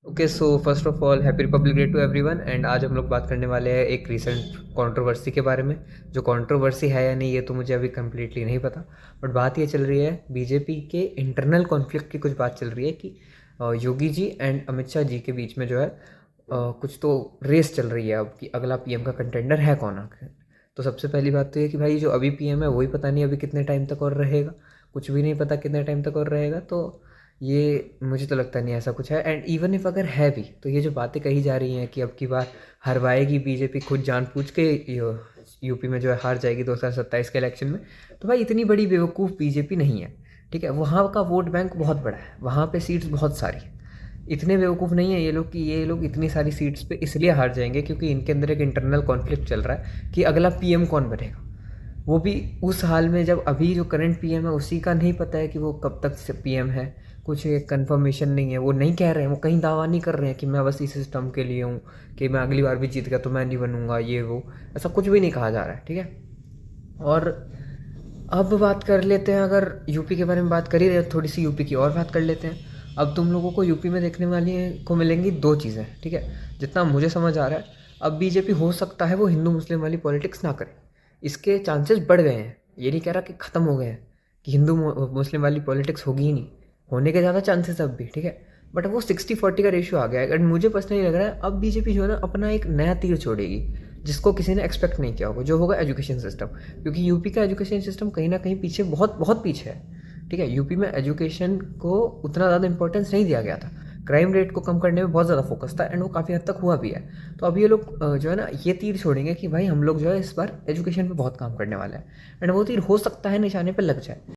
Okay, so first of all happy Republic Day to everyone. And आज हम लोग बात करने वाले हैं एक रीसेंट कंट्रोवर्सी के बारे में। जो कंट्रोवर्सी है या नहीं ये तो मुझे अभी कम्प्लीटली नहीं पता, बट बात ये चल रही है बीजेपी के इंटरनल कॉन्फ्लिक्ट की। कुछ बात चल रही है कि योगी जी एंड अमित शाह जी के बीच में जो है कुछ तो रेस चल रही है अब कि अगला पीएम का कंटेंडर है कौन आखिर। तो सबसे पहली बात तो ये कि भाई जो अभी पीएम है वही पता नहीं अभी कितने टाइम तक और रहेगा, कुछ भी नहीं पता कितने टाइम तक और रहेगा। तो ये मुझे तो लगता नहीं ऐसा कुछ है। एंड इवन इफ अगर है भी तो ये जो बातें कही जा रही हैं कि अब की बार हरवाएगी बीजेपी खुद जान पूछ के, यूपी में जो है हार जाएगी 2027 के इलेक्शन में, तो भाई इतनी बड़ी बेवकूफ़ बीजेपी नहीं है। ठीक है, वहाँ का वोट बैंक बहुत बड़ा है, वहाँ पे सीट्स बहुत सारी। इतने बेवकूफ़ नहीं है ये लोग कि ये लोग इतनी सारी सीट्स पे इसलिए हार जाएंगे क्योंकि इनके अंदर एक इंटरनल कॉन्फ्लिक्ट चल रहा है कि अगला पीएम कौन बनेगा। वो भी उस हाल में जब अभी जो करंट पीएम है उसी का नहीं पता है कि वो कब तक से पीएम है। कुछ एक कन्फर्मेशन नहीं है, वो नहीं कह रहे हैं, वो कहीं दावा नहीं कर रहे हैं कि मैं बस इस सिस्टम के लिए हूँ कि मैं अगली बार भी जीत गया तो मैं नहीं बनूंगा ये वो। ऐसा कुछ भी नहीं कहा जा रहा है। ठीक है, और अब बात कर लेते हैं, अगर यूपी के बारे में बात कर ही रहे थोड़ी सी यूपी की और बात कर लेते हैं। अब तुम लोगों को यूपी में देखने वाली को मिलेंगी दो चीज़ें। ठीक है, जितना मुझे समझ आ रहा है अब बीजेपी हो सकता है वो हिंदू मुस्लिम वाली पॉलिटिक्स ना करे, इसके चांसेस बढ़ गए हैं। ये नहीं कह रहा कि ख़त्म हो गए हैं कि हिंदू मुस्लिम वाली पॉलिटिक्स होगी ही नहीं, होने के ज़्यादा चांसेस अब भी। ठीक है, बट वो 60-40 का रेशियो आ गया है। एंड मुझे पर्सनली लग रहा है अब बीजेपी जो है ना अपना एक नया तीर छोड़ेगी जिसको किसी ने एक्सपेक्ट नहीं किया होगा, जो होगा एजुकेशन सिस्टम। क्योंकि यूपी का एजुकेशन सिस्टम कहीं ना कहीं पीछे, बहुत बहुत पीछे है। ठीक है, यूपी में एजुकेशन को उतना ज़्यादा इंपॉर्टेंस नहीं दिया गया था, क्राइम रेट को कम करने में बहुत ज़्यादा फोकस था, एंड वो काफ़ी हद तक हुआ भी है। तो अब ये लोग जो है ना ये तीर छोड़ेंगे कि भाई हम लोग जो है इस बार एजुकेशन पे बहुत काम करने वाले हैं, एंड वो तीर हो सकता है निशाने पे लग जाए।